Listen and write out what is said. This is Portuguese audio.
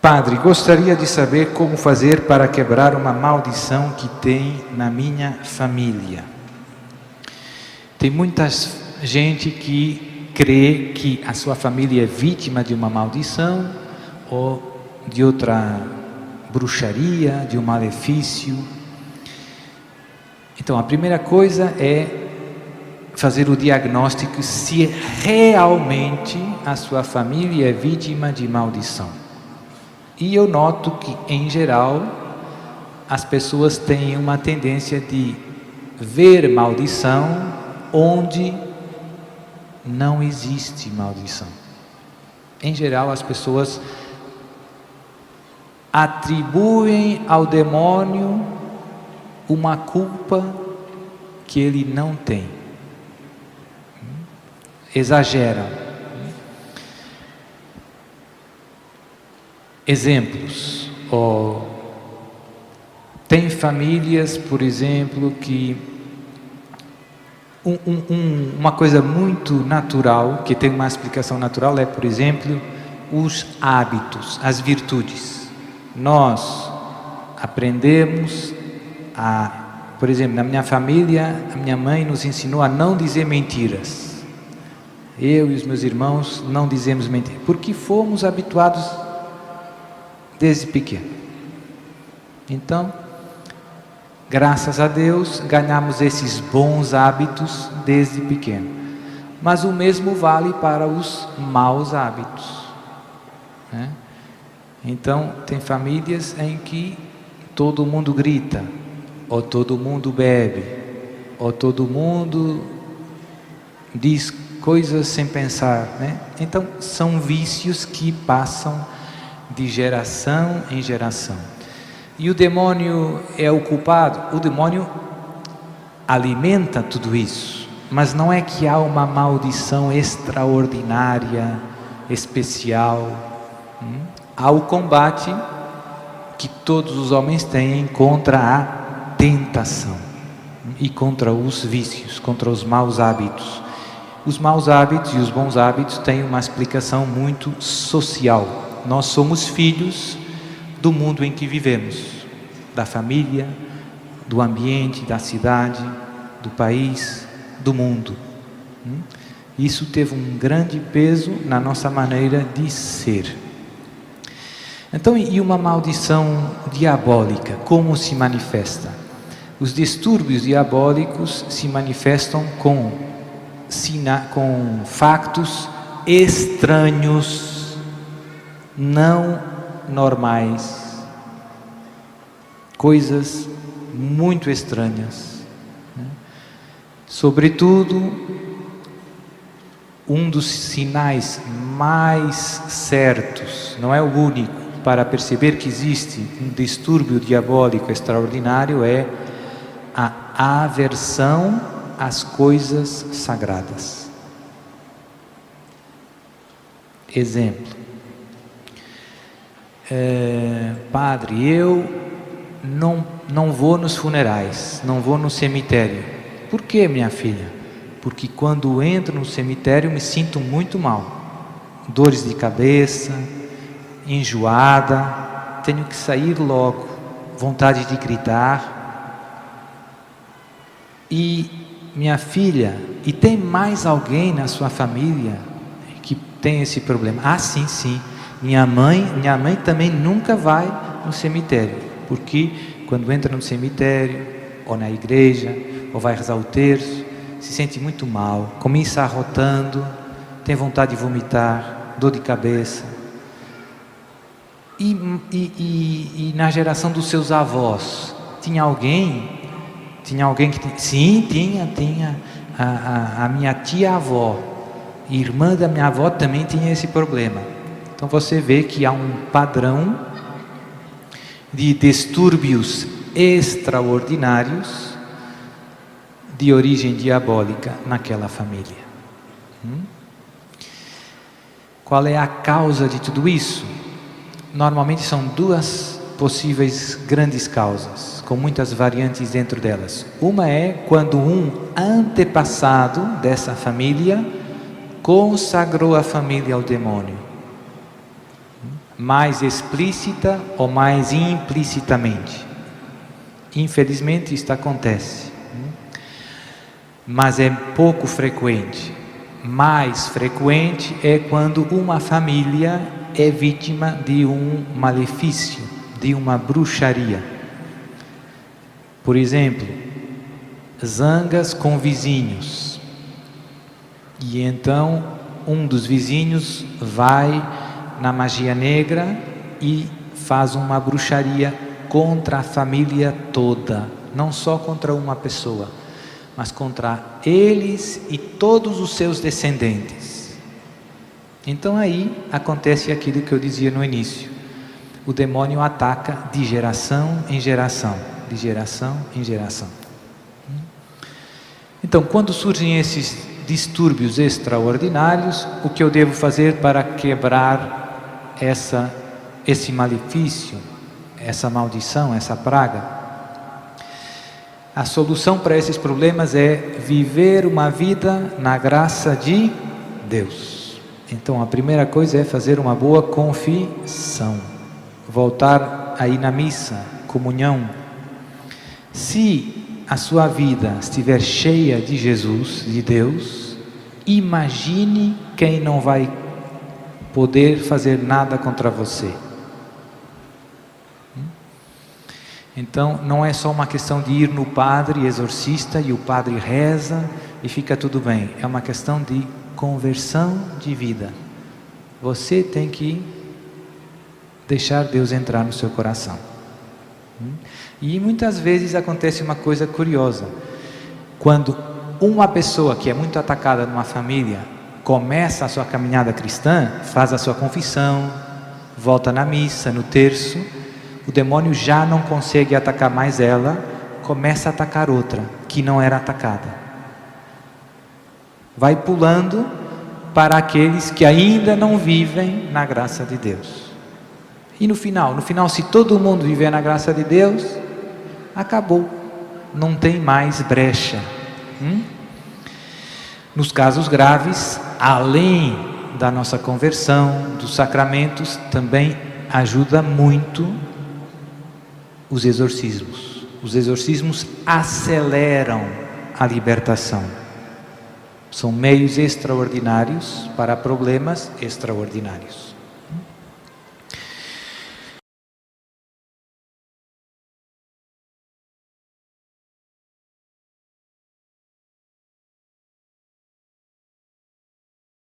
Padre, gostaria de saber como fazer para quebrar uma maldição que tem na minha família. Tem muita gente que crê que a sua família é vítima de uma maldição ou de outra bruxaria, de um malefício. Então, a primeira coisa é fazer o diagnóstico se realmente a sua família é vítima de maldição. E eu noto que, em geral, as pessoas têm uma tendência de ver maldição onde não existe maldição. Em geral, as pessoas atribuem ao demônio uma culpa que ele não tem. Exageram. Exemplos. Tem famílias, por exemplo, que uma coisa muito natural, que tem uma explicação natural, é, por exemplo, os hábitos, as virtudes. Nós aprendemos por exemplo, na minha família, a minha mãe nos ensinou a não dizer mentiras. Eu e os meus irmãos não dizemos mentiras, porque fomos habituados desde pequeno. Então, graças a Deus, ganhamos esses bons hábitos desde pequeno. Mas o mesmo vale para os maus hábitos, né? Então, tem famílias em que todo mundo grita, ou todo mundo bebe, ou todo mundo diz coisas sem pensar, né? Então, são vícios que passam de geração em geração. E o demônio é o culpado? O demônio alimenta tudo isso, mas não é que há uma maldição extraordinária, especial. Há o combate que todos os homens têm contra a tentação e contra os vícios, contra os maus hábitos. Os maus hábitos e os bons hábitos têm uma explicação muito social. Nós somos filhos do mundo em que vivemos, da família, do ambiente, da cidade, do país, do mundo. Isso teve um grande peso na nossa maneira de ser. Então, e uma maldição diabólica, como se manifesta? Os distúrbios diabólicos se manifestam com factos estranhos, não normais, coisas muito estranhas, né? Sobretudo, um dos sinais mais certos, não é o único, para perceber que existe um distúrbio diabólico extraordinário é a aversão às coisas sagradas. Exemplo. Padre, eu não vou nos funerais, não vou no cemitério. Por que, minha filha? Porque quando entro no cemitério me sinto muito mal. Dores de cabeça, enjoada, tenho que sair logo, vontade de gritar. E minha filha, e tem mais alguém na sua família que tem esse problema? Ah, sim. Minha mãe também nunca vai no cemitério, porque quando entra no cemitério, ou na igreja, ou vai rezar o terço, se sente muito mal, começa arrotando, tem vontade de vomitar, dor de cabeça. E na geração dos seus avós, tinha alguém que... Sim, tinha. A minha tia-avó, irmã da minha avó, também tinha esse problema. Então você vê que há um padrão de distúrbios extraordinários de origem diabólica naquela família. Qual é a causa de tudo isso? Normalmente são duas possíveis grandes causas, com muitas variantes dentro delas. Uma é quando um antepassado dessa família consagrou a família ao demônio. mais explícita ou mais implicitamente. Infelizmente isto acontece, mas é pouco frequente. Mais frequente é quando uma família é vítima de um malefício, de uma bruxaria. Por exemplo, zangas com vizinhos. E então um dos vizinhos vai na magia negra e faz uma bruxaria contra a família toda, não só contra uma pessoa, mas contra eles e todos os seus descendentes. Então aí acontece aquilo que eu dizia no início. O demônio ataca de geração em geração, de geração em geração. Então, quando surgem esses distúrbios extraordinários, o que eu devo fazer para quebrar esse malefício, essa maldição, essa praga? A solução para esses problemas é viver uma vida na graça de Deus. Então, a primeira coisa é fazer uma boa confissão, voltar aí na missa, comunhão. Se a sua vida estiver cheia de Jesus, de Deus, imagine quem não vai poder fazer nada contra você. Então, não é só uma questão de ir no padre exorcista e o padre reza e fica tudo bem. É uma questão de conversão de vida. Você tem que deixar Deus entrar no seu coração. E muitas vezes acontece uma coisa curiosa. Quando uma pessoa que é muito atacada numa família começa a sua caminhada cristã, faz a sua confissão, volta na missa, no terço, o demônio já não consegue atacar mais ela, começa a atacar outra, que não era atacada. Vai pulando para aqueles que ainda não vivem na graça de Deus. E no final, se todo mundo viver na graça de Deus, acabou, não tem mais brecha. Nos casos graves, além da nossa conversão, dos sacramentos, também ajuda muito os exorcismos. Os exorcismos aceleram a libertação. São meios extraordinários para problemas extraordinários.